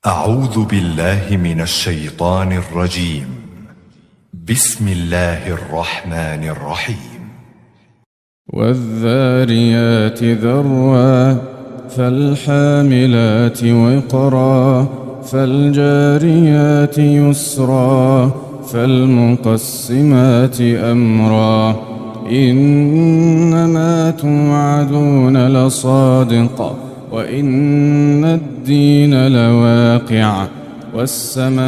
أعوذ بالله من الشيطان الرجيم. بسم الله الرحمن الرحيم. والذاريات ذروا فالحاملات وقرا فالجاريات يسرا فالمقسمات أمرا إنما توعدون لصادق وإن الدين لواقع والسماء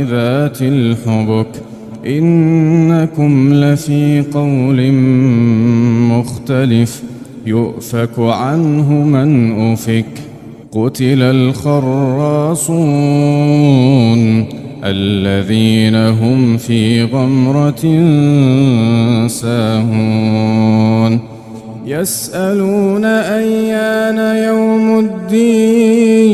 ذات الحبك إنكم لفي قول مختلف يؤفك عنه من أفك قتل الخراصون الذين هم في غمرة ساهون يسألون أيان يوم الدين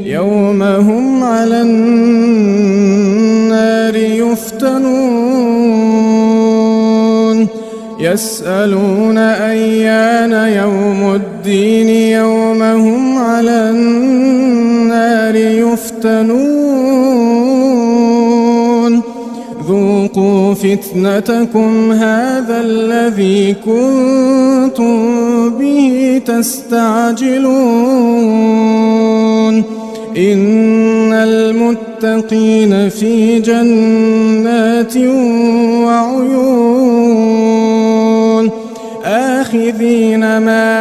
يوم هم على النار يفتنون يسألون أيان يوم الدين يوم هم على النار يفتنون ذوقوا فتنتكم هذا الذي كنتم به تستعجلون إن المتقين في جنات وعيون آخذين ما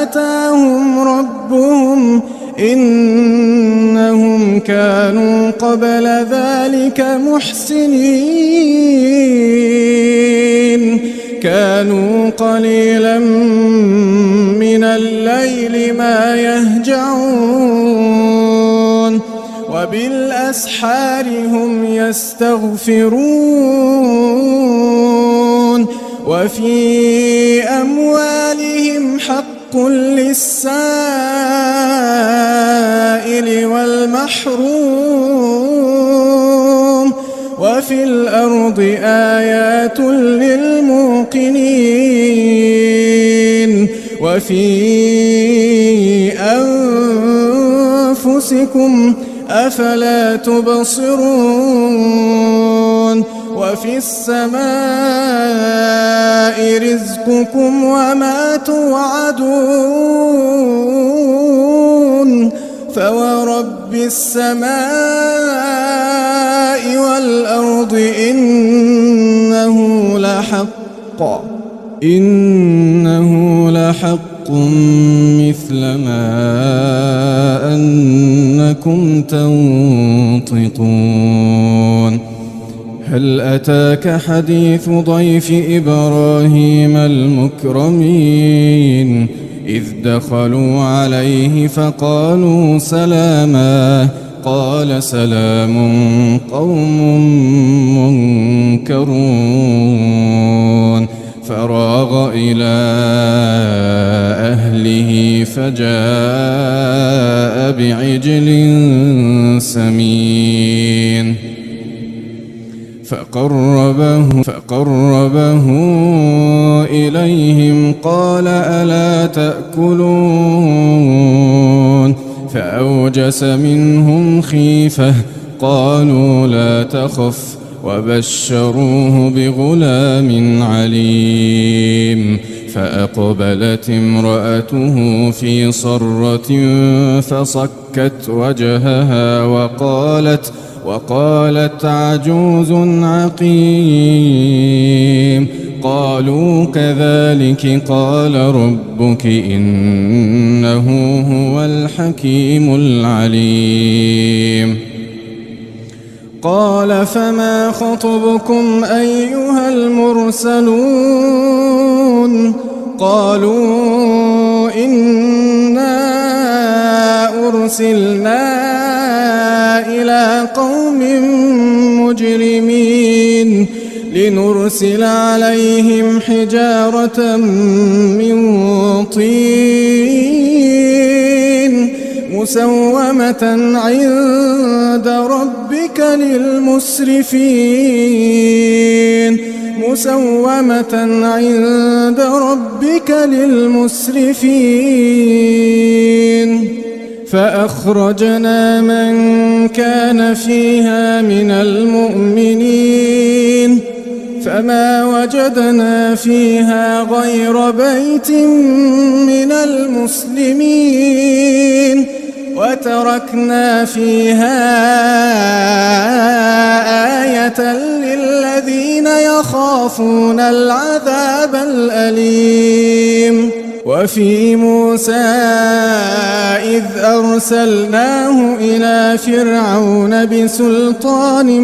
آتاهم ربهم إنهم كانوا قبل ذلك محسنين كانوا قليلا من الليل ما يهجعون وبالأسحار هم يستغفرون وفي أموالهم حق للسائل والمحروم وفي الأرض آيات للموقنين وفي أنفسكم أفلا تبصرون وفي السماء رزقكم وما توعدون فورب السماء والأرض إنه لحق مثل ما أنكم تنطقون هل أتاك حديث ضيف إبراهيم المكرمين إذ دخلوا عليه فقالوا سلاما قال سلام قوم منكرون فراغ إلى أهله فجاء بعجل سمين فقربه إليهم قال ألا تأكلون فأوجس منهم خيفة قالوا لا تخف وبشروه بغلام عليم فأقبلت امرأته في صرة فصكت وجهها وقالت عجوز عقيم قالوا كذلك قال ربك إنه هو الحكيم العليم قال فما خطبكم أيها المرسلون قالوا إنا أرسلنا إلى قوم مجرمين لنرسل عليهم حجارة من طين مسومة عند ربك للمسرفين فأخرجنا من كان فيها من المؤمنين فما وجدنا فيها غير بيت من المسلمين وتركنا فيها آية للذين يخافون العذاب الأليم. وفي موسى إذ أرسلناه إلى فرعون بسلطان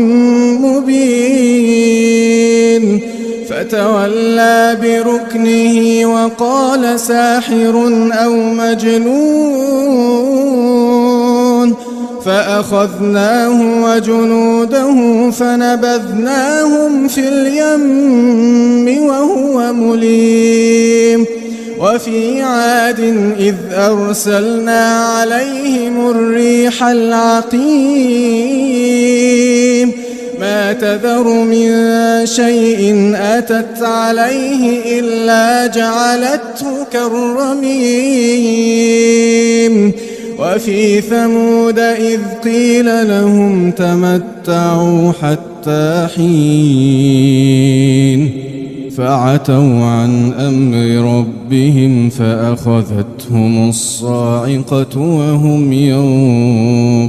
مبين فتولى بركنه وقال ساحر أو مجنون فأخذناه وجنوده فنبذناهم في اليم وهو مليم. وفي عاد إذ أرسلنا عليهم الريح العقيم ما تذر من شيء أتت عليه إلا جعلته كالرميم. وفي ثمود إذ قيل لهم تمتعوا حتى حين فعتوا عن أمر ربهم فأخذتهم الصاعقة وهم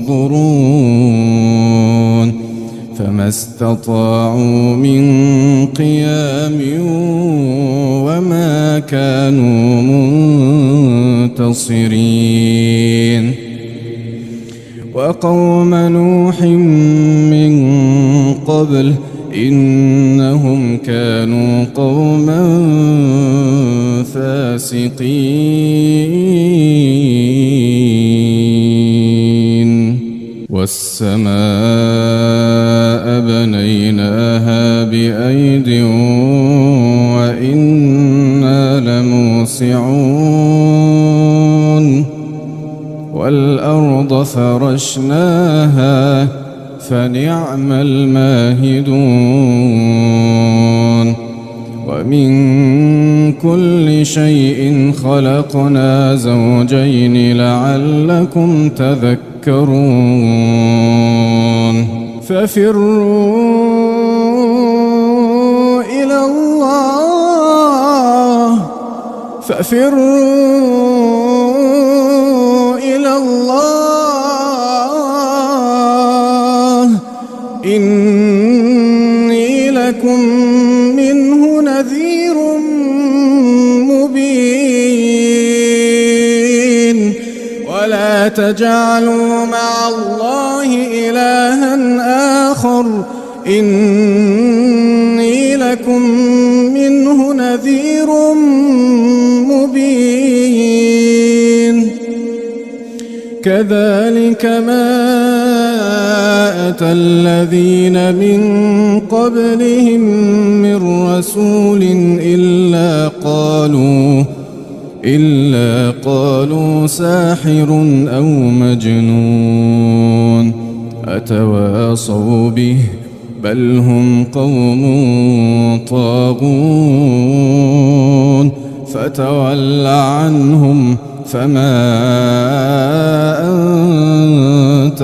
ينظرون فما استطاعوا من قيام وما كانوا منتصرين. وقوم نوح من قبل إنهم كانوا قوما فاسقين. والسماء بنيناها بأيد وإنا لموسعون والأرض فرشناها فنعم الماهدون. ومن كل شيء خلقنا زوجين لعلكم تذكرون. ففروا إلى الله إني لكم منه نذير مبين. ولا تجعلوا مع الله إلها آخر إني لكم منه نذير مبين. كذلك ما أتى الذين من قبلهم من رسول إلا قالوا ساحر أو مجنون أتواصوا به بل هم قوم طاغون. فتول عنهم فما أنت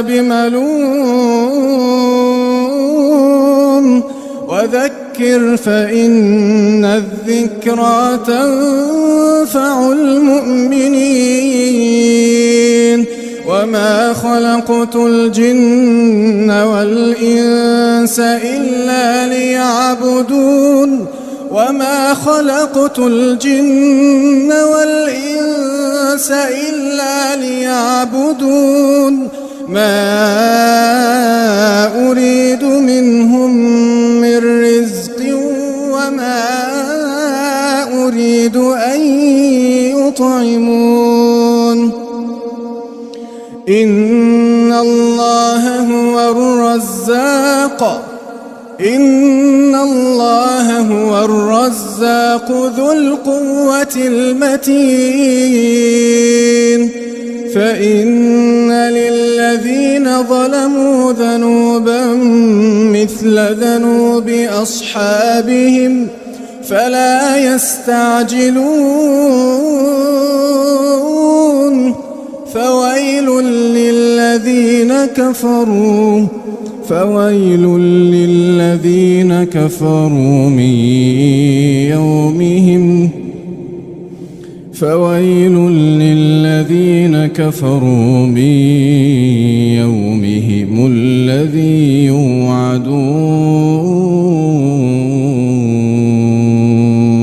بملوم وذكر فإن الذكرى تنفع المؤمنين. وما خلقت الجن والإنس إلا ليعبدون ما أريد منهم من رزق وما أريد أن يطعمون. إن الله هو الرزاق ذو القوة المتين. فإن للذين ظلموا ذنوبا مثل مثل ذنوب أصحابهم فلا يستعجلون فويل للذين كفروا من يومهم الذي